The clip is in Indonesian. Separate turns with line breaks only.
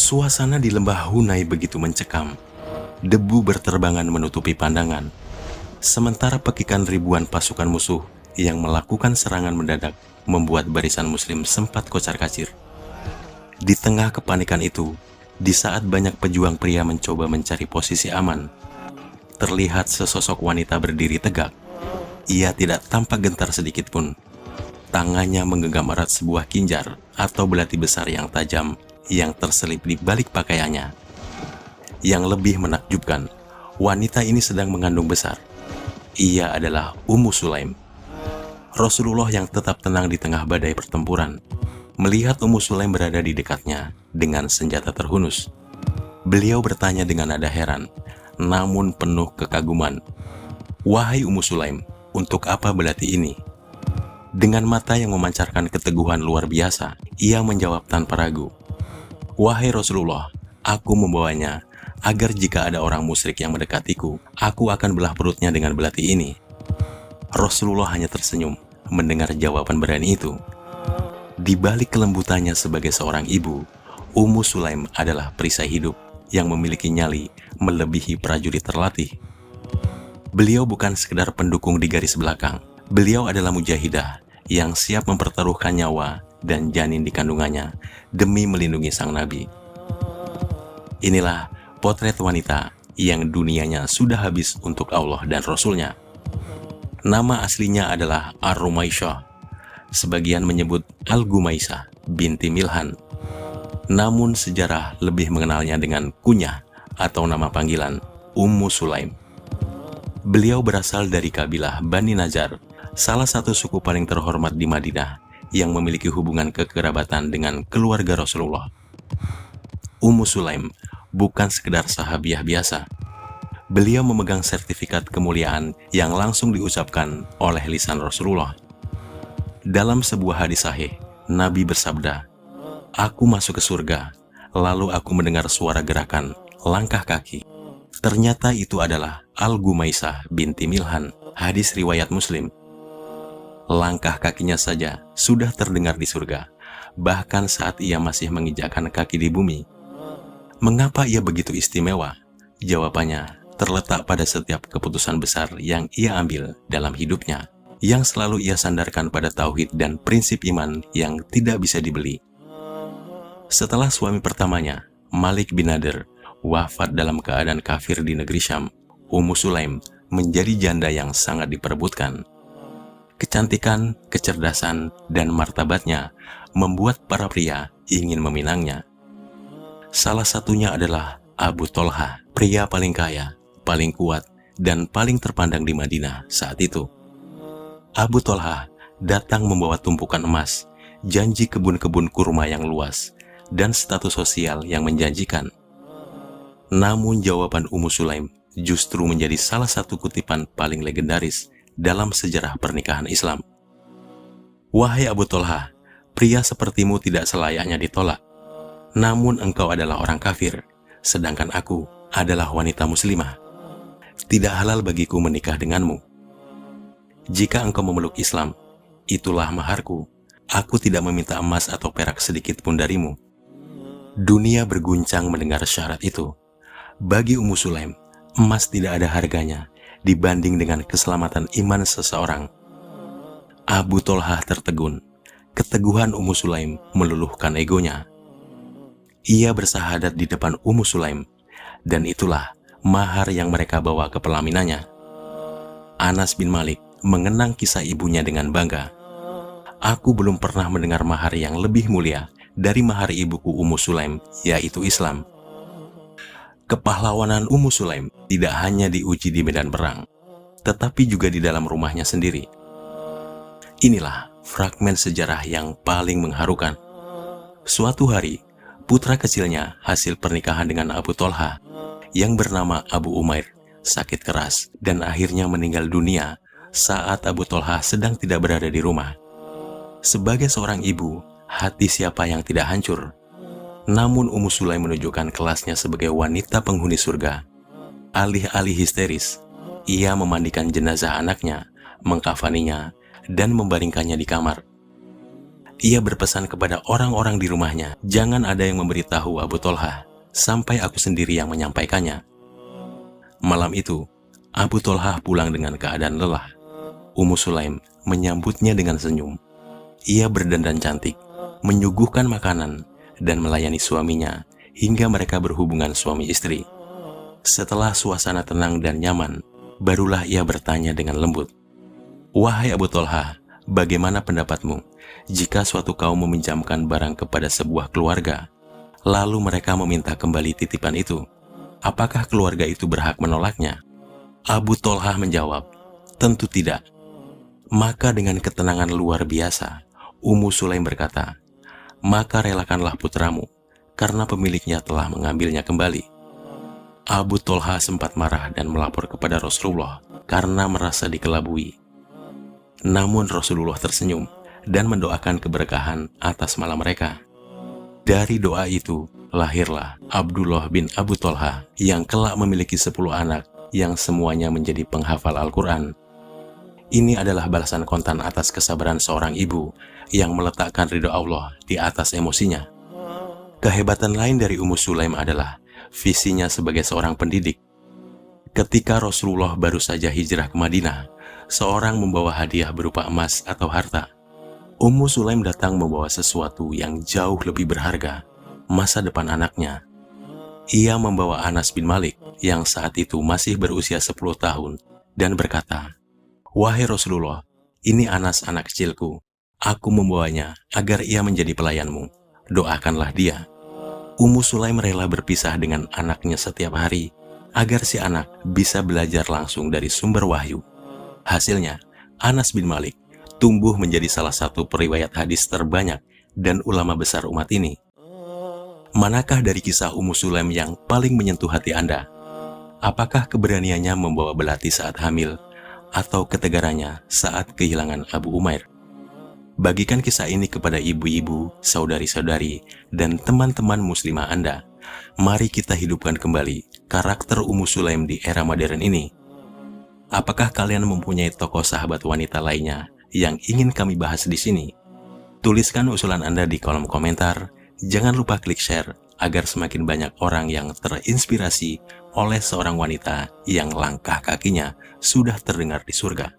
Suasana di lembah Hunai begitu mencekam. Debu berterbangan menutupi pandangan. Sementara pekikan ribuan pasukan musuh yang melakukan serangan mendadak membuat barisan muslim sempat kocar-kacir. Di tengah kepanikan itu, di saat banyak pejuang pria mencoba mencari posisi aman, terlihat sesosok wanita berdiri tegak. Ia tidak tampak gentar sedikit pun. Tangannya menggenggam erat sebuah kinjar atau belati besar yang tajam yang terselip di balik pakaiannya. Yang lebih menakjubkan, wanita ini sedang mengandung besar. Ia adalah Ummu Sulaim. Rasulullah yang tetap tenang di tengah badai pertempuran, melihat Ummu Sulaim berada di dekatnya dengan senjata terhunus. Beliau bertanya dengan nada heran, namun penuh kekaguman, "Wahai Ummu Sulaim, untuk apa belati ini?" Dengan mata yang memancarkan keteguhan luar biasa, ia menjawab tanpa ragu, "Wahai Rasulullah, aku membawanya agar jika ada orang musyrik yang mendekatiku, aku akan belah perutnya dengan belati ini." Rasulullah hanya tersenyum mendengar jawaban berani itu. Di balik kelembutannya sebagai seorang ibu, Ummu Sulaim adalah perisai hidup yang memiliki nyali melebihi prajurit terlatih. Beliau bukan sekedar pendukung di garis belakang. Beliau adalah mujahidah yang siap mempertaruhkan nyawa dan janin di kandungannya demi melindungi sang nabi. Inilah potret wanita yang dunianya sudah habis untuk Allah dan Rasulnya. Nama aslinya adalah Ar-Rumaisyah. Sebagian menyebut Al-Gumaisah binti Milhan. Namun sejarah lebih mengenalnya dengan kunyah atau nama panggilan Ummu Sulaim. Beliau berasal dari kabilah Bani Najjar, salah satu suku paling terhormat di Madinah yang memiliki hubungan kekerabatan dengan keluarga Rasulullah. Ummu Sulaim bukan sekedar sahabiah biasa. Beliau memegang sertifikat kemuliaan yang langsung diucapkan oleh lisan Rasulullah. Dalam sebuah hadis sahih, Nabi bersabda, "Aku masuk ke surga, lalu aku mendengar suara gerakan langkah kaki. Ternyata itu adalah Al-Gumaisah binti Milhan." Hadis riwayat Muslim. Langkah kakinya saja sudah terdengar di surga, bahkan saat ia masih menginjakkan kaki di bumi. Mengapa ia begitu istimewa? Jawabannya terletak pada setiap keputusan besar yang ia ambil dalam hidupnya, yang selalu ia sandarkan pada tauhid dan prinsip iman yang tidak bisa dibeli. Setelah suami pertamanya, Malik bin Nadir, wafat dalam keadaan kafir di negeri Syam, Ummu Sulaim menjadi janda yang sangat diperebutkan. Kecantikan, kecerdasan, dan martabatnya membuat para pria ingin meminangnya. Salah satunya adalah Abu Tolha, pria paling kaya, paling kuat, dan paling terpandang di Madinah saat itu. Abu Tolha datang membawa tumpukan emas, janji kebun-kebun kurma yang luas, dan status sosial yang menjanjikan. Namun jawaban Ummu Sulaim justru menjadi salah satu kutipan paling legendaris dalam sejarah pernikahan Islam. "Wahai Abu Tolha, pria sepertimu tidak selayaknya ditolak. Namun engkau adalah orang kafir, sedangkan aku adalah wanita muslimah. Tidak halal bagiku menikah denganmu. Jika engkau memeluk Islam, itulah maharku. Aku tidak meminta emas atau perak sedikit pun darimu." Dunia berguncang mendengar syarat itu. Bagi Ummu Sulaim, emas tidak ada harganya dibanding dengan keselamatan iman seseorang. Abu Tolha tertegun. Keteguhan Ummu Sulaim meluluhkan egonya. Ia bersahadat di depan Ummu Sulaim, dan itulah mahar yang mereka bawa ke pelaminannya. Anas bin Malik mengenang kisah ibunya dengan bangga. "Aku belum pernah mendengar mahar yang lebih mulia dari mahar ibuku Ummu Sulaim, yaitu Islam." Kepahlawanan Ummu Sulaim tidak hanya diuji di medan perang, tetapi juga di dalam rumahnya sendiri. Inilah fragmen sejarah yang paling mengharukan. Suatu hari, putra kecilnya hasil pernikahan dengan Abu Tolha, yang bernama Abu Umair, sakit keras dan akhirnya meninggal dunia saat Abu Tolha sedang tidak berada di rumah. Sebagai seorang ibu, hati siapa yang tidak hancur? Namun Ummu Sulaim menunjukkan kelasnya sebagai wanita penghuni surga. Alih-alih histeris, ia memandikan jenazah anaknya, mengkafaninya, dan membaringkannya di kamar. Ia berpesan kepada orang-orang di rumahnya, jangan ada yang memberitahu Abu Tolhah, sampai aku sendiri yang menyampaikannya. Malam itu, Abu Tolhah pulang dengan keadaan lelah. Ummu Sulaim menyambutnya dengan senyum. Ia berdandan cantik, menyuguhkan makanan, dan melayani suaminya hingga mereka berhubungan suami istri. Setelah suasana tenang dan nyaman, barulah ia bertanya dengan lembut, "Wahai Abu Tolhah, bagaimana pendapatmu jika suatu kaum meminjamkan barang kepada sebuah keluarga, lalu mereka meminta kembali titipan itu? Apakah keluarga itu berhak menolaknya?" Abu Tolhah menjawab, "Tentu tidak." Maka dengan ketenangan luar biasa, Ummu Sulaim berkata, "Maka relakanlah putramu, karena pemiliknya telah mengambilnya kembali." Abu Tolhah sempat marah dan melapor kepada Rasulullah karena merasa dikelabui. Namun Rasulullah tersenyum dan mendoakan keberkahan atas malam mereka. Dari doa itu, lahirlah Abdullah bin Abu Tolhah yang kelak memiliki 10 anak yang semuanya menjadi penghafal Al-Quran. Ini adalah balasan kontan atas kesabaran seorang ibu yang meletakkan ridho Allah di atas emosinya. Kehebatan lain dari Ummu Sulaim adalah visinya sebagai seorang pendidik. Ketika Rasulullah baru saja hijrah ke Madinah, seorang membawa hadiah berupa emas atau harta. Ummu Sulaim datang membawa sesuatu yang jauh lebih berharga, masa depan anaknya. Ia membawa Anas bin Malik yang saat itu masih berusia 10 tahun dan berkata, "Wahai Rasulullah, ini Anas anak kecilku. Aku membawanya agar ia menjadi pelayanmu. Doakanlah dia." Ummu Sulaim rela berpisah dengan anaknya setiap hari agar si anak bisa belajar langsung dari sumber wahyu. Hasilnya, Anas bin Malik tumbuh menjadi salah satu periwayat hadis terbanyak dan ulama besar umat ini. Manakah dari kisah Ummu Sulaim yang paling menyentuh hati Anda? Apakah keberaniannya membawa belati saat hamil, atau ketegarannya saat kehilangan Abu Umair? Bagikan kisah ini kepada ibu-ibu, saudari-saudari, dan teman-teman muslimah Anda. Mari kita hidupkan kembali karakter Ummu Sulaim di era modern ini. Apakah kalian mempunyai tokoh sahabat wanita lainnya yang ingin kami bahas di sini? Tuliskan usulan Anda di kolom komentar. Jangan lupa klik share agar semakin banyak orang yang terinspirasi oleh seorang wanita yang langkah kakinya sudah terdengar di surga.